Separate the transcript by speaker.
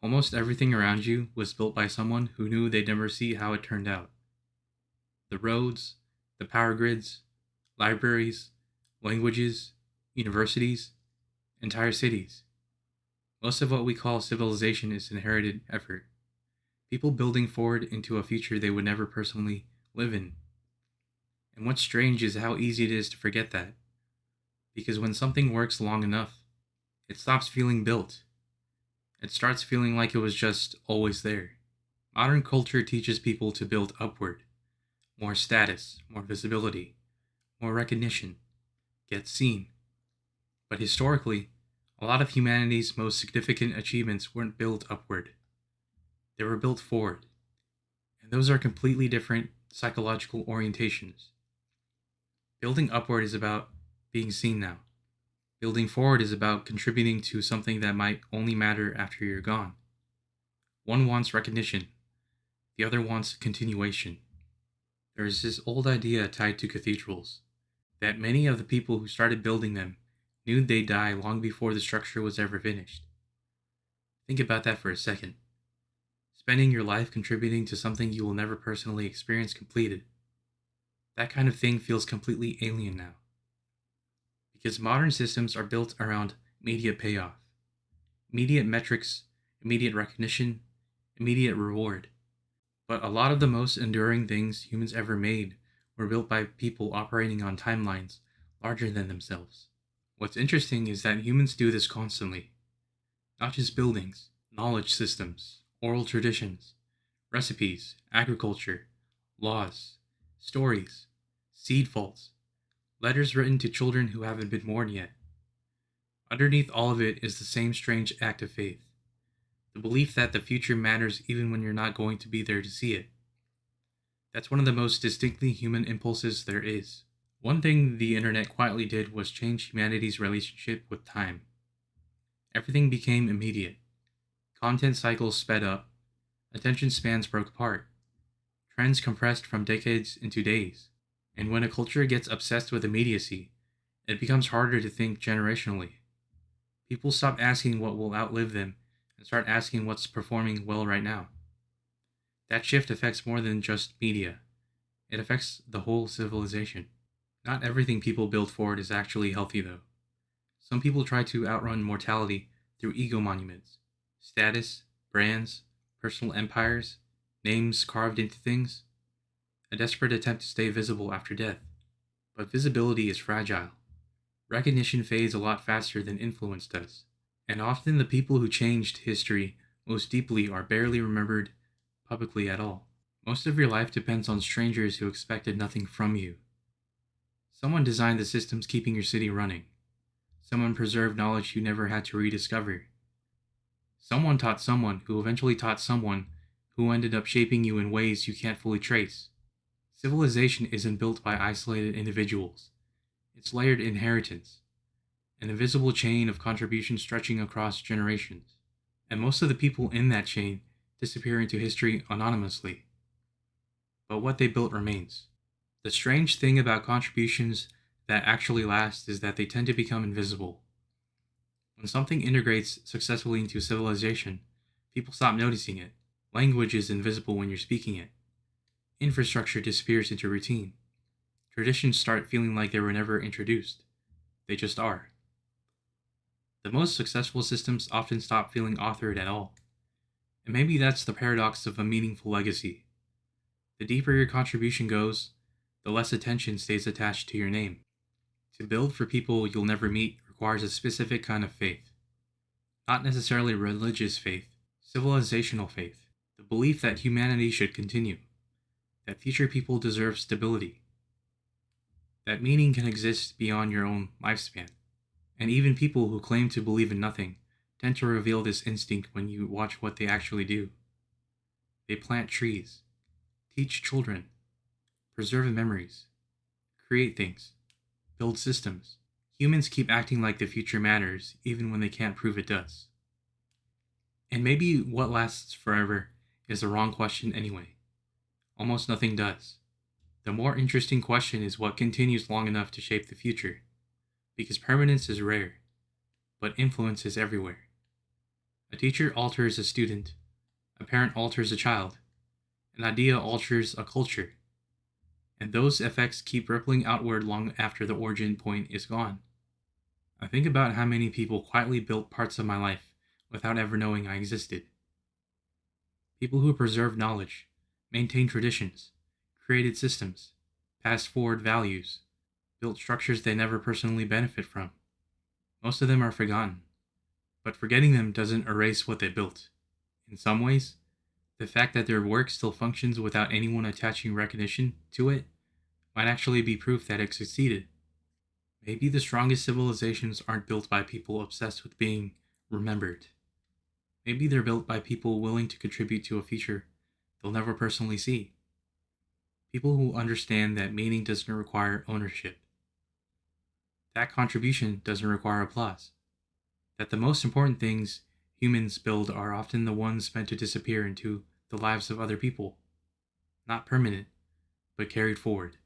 Speaker 1: Almost everything around you was built by someone who knew they'd never see how it turned out. The roads, the power grids, libraries, languages, universities, entire cities. Most of what we call civilization is inherited effort. People building forward into a future they would never personally live in. And what's strange is how easy it is to forget that. Because when something works long enough, it stops feeling built. It starts feeling like it was just always there. Modern culture teaches people to build upward. More status, more visibility, more recognition, get seen. But historically, a lot of humanity's most significant achievements weren't built upward. They were built forward. And those are completely different psychological orientations. Building upward is about being seen now. Building forward is about contributing to something that might only matter after you're gone. One wants recognition, the other wants continuation. There is this old idea tied to cathedrals that many of the people who started building them knew they'd die long before the structure was ever finished. Think about that for a second. Spending your life contributing to something you will never personally experience completed. That kind of thing feels completely alien now. Because modern systems are built around immediate payoff, immediate metrics, immediate recognition, immediate reward. But a lot of the most enduring things humans ever made were built by people operating on timelines larger than themselves. What's interesting is that humans do this constantly. Not just buildings, knowledge systems, oral traditions, recipes, agriculture, laws, stories, seed vaults, letters written to children who haven't been born yet. Underneath all of it is the same strange act of faith. The belief that the future matters even when you're not going to be there to see it. That's one of the most distinctly human impulses there is. One thing the internet quietly did was change humanity's relationship with time. Everything became immediate. Content cycles sped up. Attention spans broke apart. Trends compressed from decades into days. And when a culture gets obsessed with immediacy, it becomes harder to think generationally. People stop asking what will outlive them and start asking what's performing well right now. That shift affects more than just media. It affects the whole civilization. Not everything people build forward is actually healthy, though. Some people try to outrun mortality through ego monuments, status, brands, personal empires, names carved into things. A desperate attempt to stay visible after death. But visibility is fragile. Recognition fades a lot faster than influence does. And often the people who changed history most deeply are barely remembered publicly at all. Most of your life depends on strangers who expected nothing from you. Someone designed the systems keeping your city running. Someone preserved knowledge you never had to rediscover. Someone taught someone who eventually taught someone who ended up shaping you in ways you can't fully trace. Civilization isn't built by isolated individuals. It's layered inheritance, an invisible chain of contributions stretching across generations. And most of the people in that chain disappear into history anonymously. But what they built remains. The strange thing about contributions that actually last is that they tend to become invisible. When something integrates successfully into civilization, people stop noticing it. Language is invisible when you're speaking it. Infrastructure disappears into routine. Traditions start feeling like they were never introduced. They just are. The most successful systems often stop feeling authored at all. And maybe that's the paradox of a meaningful legacy. The deeper your contribution goes, the less attention stays attached to your name. To build for people you'll never meet requires a specific kind of faith. Not necessarily religious faith, civilizational faith. The belief that humanity should continue. That future people deserve stability. That meaning can exist beyond your own lifespan. And even people who claim to believe in nothing tend to reveal this instinct when you watch what they actually do. They plant trees, teach children, preserve memories, create things, build systems. Humans keep acting like the future matters even when they can't prove it does. And maybe what lasts forever is the wrong question anyway. Almost nothing does. The more interesting question is what continues long enough to shape the future. Because permanence is rare, but influence is everywhere. A teacher alters a student, a parent alters a child, an idea alters a culture, and those effects keep rippling outward long after the origin point is gone. I think about how many people quietly built parts of my life without ever knowing I existed. People who preserved knowledge, maintained traditions, created systems, passed forward values, built structures they never personally benefit from. Most of them are forgotten, but forgetting them doesn't erase what they built. In some ways, the fact that their work still functions without anyone attaching recognition to it might actually be proof that it succeeded. Maybe the strongest civilizations aren't built by people obsessed with being remembered. Maybe they're built by people willing to contribute to a future they'll never personally see. People who understand that meaning doesn't require ownership, that contribution doesn't require applause, that the most important things humans build are often the ones meant to disappear into the lives of other people, not permanent, but carried forward.